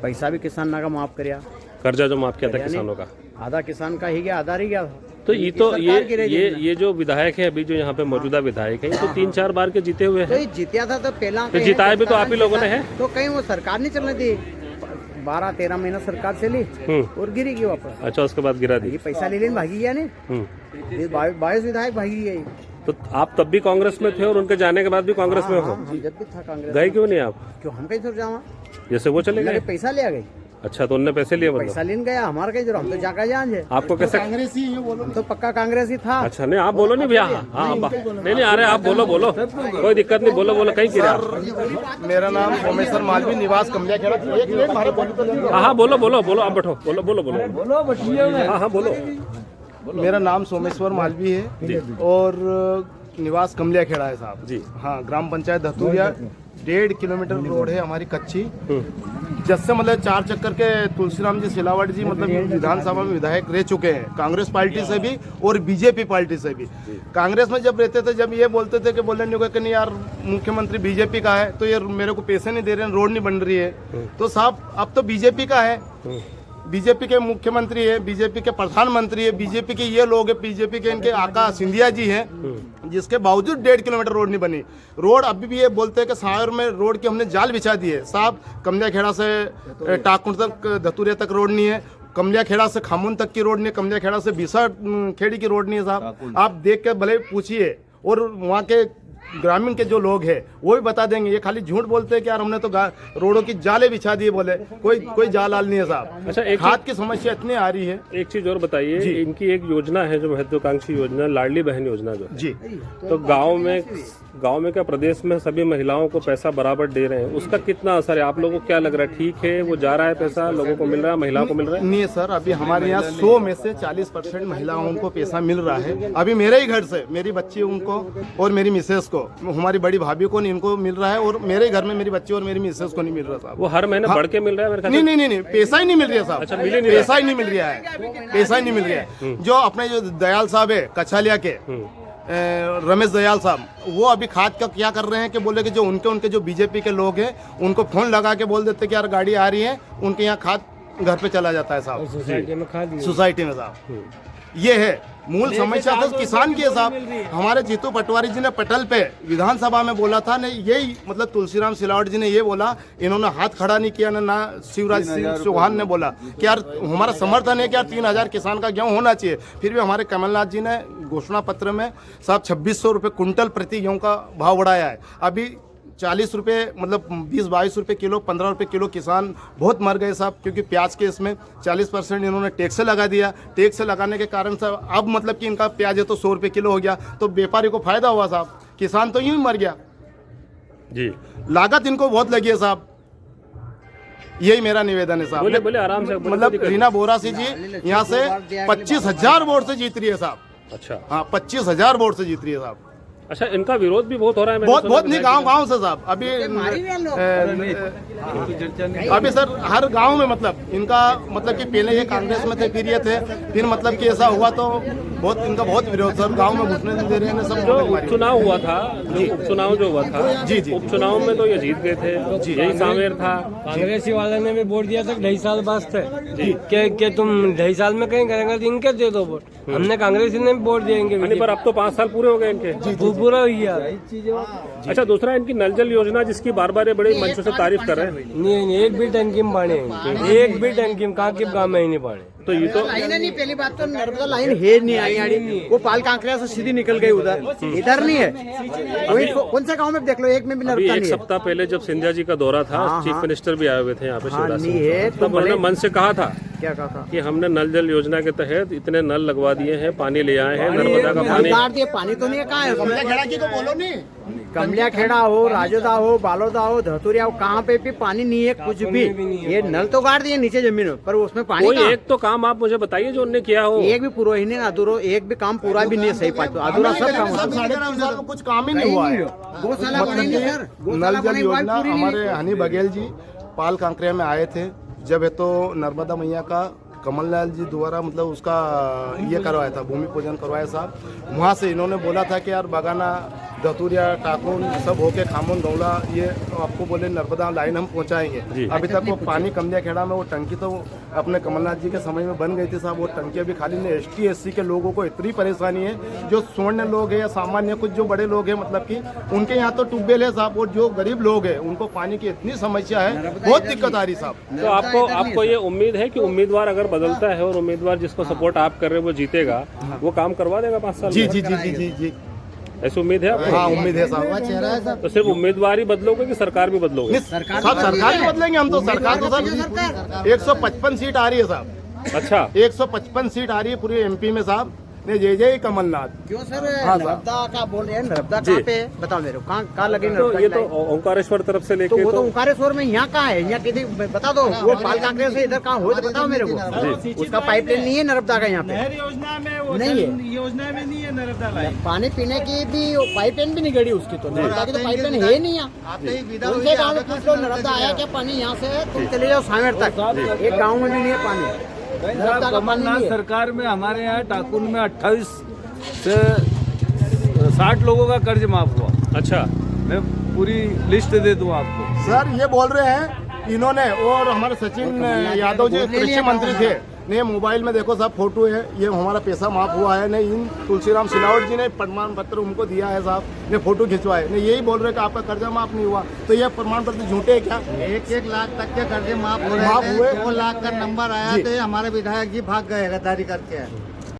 पैसा भी किसान ना का माफ करिया, कर्जा जो माफ किया था किसानों का, आधा किसान का ही गया, आधा रह गया। तो ये जो विधायक है अभी जो यहाँ पे मौजूदा विधायक है, ये तो 3-4 बार के जीते हुए तो हैं। ये जीतिया था तो पहला तो जिताए भी तो आप ही लोगों ने है। तो कहीं वो सरकार नहीं चलने दी, 12-13 महीना सरकार चली और गिरी गई वापस। अच्छा, उसके बाद गिरा दी। ये पैसा ले लेने भागी गया नहीं, 22 विधायक भागी गई। तो आप तब भी कांग्रेस में थे और उनके जाने के बाद भी कांग्रेस में हो? जब भी था कांग्रेस। गए क्यों नहीं आप? क्यों हम कहीं तो जावा, जैसे वो चले गए, पैसा ले गए। अच्छा, तो उनने पैसे लिए? पैसा लेने गया, हमारा कहीं जरूर, हम तो जाकर जाए। आपको कैसे? कांग्रेस ही बोलो तो पक्का कांग्रेस ही था। अच्छा, नहीं आप बोलो नहीं भैया। हाँ, नहीं आ रहे आप बोलो, कोई दिक्कत नहीं, बोलो कहीं गिरा। मेरा नाम सोमेश्वर मालवी, निवास कमलिया खेड़ा। हाँ, बोलो आप बैठो, बोलो। हाँ, बोलो। मेरा नाम सोमेश्वर मालवी है और निवास कमलिया खेड़ा है साहब जी। हाँ, ग्राम पंचायत धतूरिया, 1.5 किलोमीटर रोड है हमारी कच्ची, जिससे मतलब 4 चक्कर के तुलसीराम जी सिलावट जी मतलब विधानसभा में विधायक रह चुके हैं, कांग्रेस पार्टी से भी और बीजेपी पार्टी से भी। कांग्रेस में जब रहते थे, जब ये बोलते थे कि बोले नहीं कि नहीं यार मुख्यमंत्री बीजेपी का है तो ये मेरे को पैसे नहीं दे रहे हैं, रोड नहीं बन रही है, तो साहब अब तो बीजेपी का है, बीजेपी के मुख्यमंत्री है, बीजेपी के प्रधानमंत्री है, बीजेपी के ये लोग हैं, बीजेपी के इनके आका सिंधिया जी हैं, जिसके बावजूद 1.5 किलोमीटर रोड नहीं बनी। रोड अभी भी ये बोलते हैं कि सायर में रोड की हमने जाल बिछा दी है साहब, कमलिया खेड़ा से टाकुर तक धतूरिया तक रोड नहीं है, कमलिया खेड़ा से खामुन तक की रोड नहीं है, कमलिया खेड़ा से बीसा खेड़ी की रोड नहीं है साहब। आप देख के भले पूछिए, और वहाँ के ग्रामीण के जो लोग हैं वो भी बता देंगे, ये खाली झूठ बोलते हैं कि यार हमने तो रोडों की जाले बिछा दिए, बोले कोई जाल आल नहीं है साहब। अच्छा, खाद की समस्या इतनी आ रही है। एक चीज और बताइए, इनकी एक योजना है जो महत्वाकांक्षी योजना, लाडली बहन योजना जो जी, तो गांव में क्या प्रदेश में सभी महिलाओं को पैसा बराबर दे रहे हैं, उसका कितना असर है? आप लोगों को क्या लग रहा है, ठीक है वो जा रहा है, पैसा लोगों को मिल रहा है, महिलाओं को मिल रहा है? नहीं सर, अभी हमारे यहाँ 100 में से 40% महिलाओं को पैसा मिल रहा है। अभी मेरे ही घर से मेरी बच्ची उनको और मेरी मिसेस को, हमारी बड़ी भाभी को नहीं इनको मिल रहा है, और मेरे घर में मेरी बच्ची और मेरी मिसेस को नहीं मिल रहा साहब। वो हर महीने बढ़ के मिल रहा है मेरे ख्याल से? नहीं, पैसा ही नहीं मिल रहा साहब। अच्छा, पैसा ही नहीं मिल रहा है, पैसा ही नहीं मिल रहा है। जो अपने जो दयाल साहब है कछालिया के, रमेश दयाल साहब, वो अभी खाद का क्या कर रहे हैं कि बोले कि जो उनके जो बीजेपी के लोग हैं उनको फोन लगा के बोल देते कि यार गाड़ी आ रही है, उनके यहाँ खाद घर पे चला जाता है साहब, सोसाइटी में साहब। ये है मूल समस्या तो किसान की है साहब। हमारे जीतू पटवारी जी ने पटल पे विधानसभा में बोला था, नहीं यही मतलब तुलसीराम सिलावट जी ने ये बोला, इन्होंने हाथ खड़ा नहीं किया, ना शिवराज सिंह चौहान ने बोला कि यार हमारा समर्थन है कि यार 3000 किसान का गेहूं होना चाहिए। फिर भी हमारे कमलनाथ जी ने घोषणा पत्र में साहब 2600 रुपये कुंटल प्रति गेहूं का भाव बढ़ाया है। अभी 40 रुपये मतलब 20-22 रुपये किलो, 15 रुपये किलो किसान बहुत मर गए साहब, क्योंकि प्याज के इसमें 40% इन्होंने टैक्स लगा दिया। टैक्स लगाने के कारण से अब मतलब कि इनका प्याज है तो 100 रुपये किलो हो गया, तो व्यापारी को फायदा हुआ साहब, किसान तो यूं ही मर गया जी। लागत इनको बहुत लगी है साहब, यही मेरा निवेदन है साहब। बोले आराम से, मतलब रीना बोरासी जी यहाँ से 25,000 वोट से जीत रही है साहब। अच्छा हाँ, 25,000 वोट से जीत रही है साहब। अच्छा, इनका विरोध भी बहुत हो रहा है? बहुत नहीं, गांव से साहब। अभी सर हर गांव में मतलब इनका मतलब कि पहले ये कांग्रेस में थे, फिर ये थे, फिर मतलब कि ऐसा हुआ तो बहुत इनका बहुत विरोध सर, गांव में घुसने नहीं दे रहे हैं सब। जो उपचुनाव हुआ था, उपचुनाव जो हुआ था जी, उपचुनाव में तो ये जीत गए थे, यही सामेर था। कांग्रेसी वाले ने भी वोट दिया था 2.5 साल बाद थे कि तुम 2.5 साल में कहीं करेंगे तो इनके दे दो वोट। हमने कांग्रेसी ने भी वोट देंगे, पर अब तो 5 साल पूरे हो गए इनके, पूरा हो गया। अच्छा, दूसरा इनकी नल जल योजना जिसकी बार बार बड़े मंचों से तारीफ कर रहे हैं। नहीं, एक भी टंकी में पानी, एक भी टंकी में कहाँ के गाँव में ही नहीं पानी। तो ये तो नहीं, पहली बात तो नर्मदा लाइन है नहीं आई, वो पाल कांकरिया से सीधी निकल गई उधर, इधर नहीं है। कौन सा गांव में देख लो, एक में भी नर्मदा नहीं है। एक सप्ताह पहले जब सिंधिया जी का दौरा था, चीफ मिनिस्टर भी आए हुए थे यहाँ पे शिवराज सिंह, तब उन्होंने मन से कहा था, क्या कहा था, कि हमने नल जल योजना के तहत इतने नल लगवा दिए हैं, पानी ले आए हैं, नर्मदा का पानी तो नहीं, कहाँ है? कमलिया खेड़ा की तो बोलो नहीं, कमलिया खेड़ा हो, राजोदा हो, बालोदा हो, धतूरिया हो, कहाँ पे भी पानी नहीं है कुछ भी। ये नल तो गाड़ दिए नीचे जमीन पर, उसमें पानी कोई एक तो काम आप मुझे बताइए जो उन्होंने किया हो। एक भी पूरा ही नहीं, अधूरा, एक भी काम पूरा भी नहीं है, सही पास अधूरा सब काम। 3.5 साल में कुछ काम ही नहीं हुआ है। नल जल योजना हमारे हनी बघेल जी पाल कांकरिया में आए थे, जब है तो नर्मदा मैया का कमललाल जी द्वारा मतलब उसका ये करवाया था, भूमि पूजन करवाया साहब। वहाँ से इन्होंने बोला था कि यार बगाना, दतुरिया, टाकुन सब होके खामुन गौला ये आपको बोले नर्मदा लाइन हम पहुँचाएंगे। अभी तक वो पानी कमलिया खेड़ा में वो टंकी तो अपने कमलनाथ जी के समय में बन गई थी साहब। वो टंकी अभी खाली नहीं। ST SC के लोगों को इतनी परेशानी है, जो स्वर्ण लोग हैं या सामान्य कुछ जो बड़े लोग हैं मतलब कि उनके यहाँ तो ट्यूबवेल है साहब, और जो गरीब लोग हैं उनको पानी की इतनी समस्या है, बहुत दिक्कत आ रही साहब। तो आपको ये उम्मीद है कि उम्मीदवार अगर बदलता है और उम्मीदवार जिसको सपोर्ट आप कर रहे हैं वो जीतेगा, वो काम करवा देगा 5 साल जी में? जी जी जी जी जी ऐसी उम्मीद है आपको? हाँ उम्मीद है साहब। तो सिर्फ उम्मीदवार ही बदलोगे कि सरकार भी बदलोगे? सरकार भी बदलेंगे हम तो। सरकार तो साहब 155 सीट आ रही है साहब। अच्छा, 155 सीट आ रही है पूरी MP में साहब। ने जय जय कमलनाथ। क्यों सर? हाँ, नर्मदा का बोल रहे हैं, नर्मदा कहाँ पे है? बताओ मेरे को, कहाँ लगे तो नर्मदा ये की तो लाइन? ओंकारेश्वर तरफ से तो लेके वो तो ओंकारेश्वर में यहाँ कहाँ है? यहाँ किसी बता दो, वो पाल कांग्रेस से इधर कहाँ हो तो बताओ मेरे को। उसका पाइपलाइन नहीं है नर्मदा का यहाँ पे, योजना में वो नहीं है, योजना में नहीं है नर्मदा लाइन। पानी पीने की भी पाइपलाइन भी नहीं गड़ी उसकी, तो नर्मदा की तो पाइपलाइन है नहीं यहाँ। उनसे गाँव में पूछ लो नर्मदा आया क्या पानी यहाँ से? तुम चले जाओ सामेर तक, एक गाँव में भी नहीं है पानी। नर्मदा का पानी नहीं कमलनाथ है। सरकार में हमारे यहाँ टाकुन में 28 से 60 लोगों का कर्ज माफ हुआ। अच्छा, मैं पूरी लिस्ट दे दूं आपको। सर ये बोल रहे हैं इन्होंने, और हमारे सचिन यादव जी कृषि मंत्री थे, ने मोबाइल में देखो साहब फोटो है, ये हमारा पैसा माफ हुआ है। नहीं, इन तुलसीराम सिलावट जी ने प्रमाण पत्र उनको दिया है साहब, ने फोटो खिंचवाए। नहीं, यही बोल रहे हैं कि आपका कर्जा माफ नहीं हुआ, तो ये प्रमाण पत्र झूठे है क्या? 1 लाख तक के कर्जे माफ हो माफ रहे हुए। थे। 2 लाख का नंबर आया जी। तो हमारे विधायक जी भाग गए गद्दारी करके।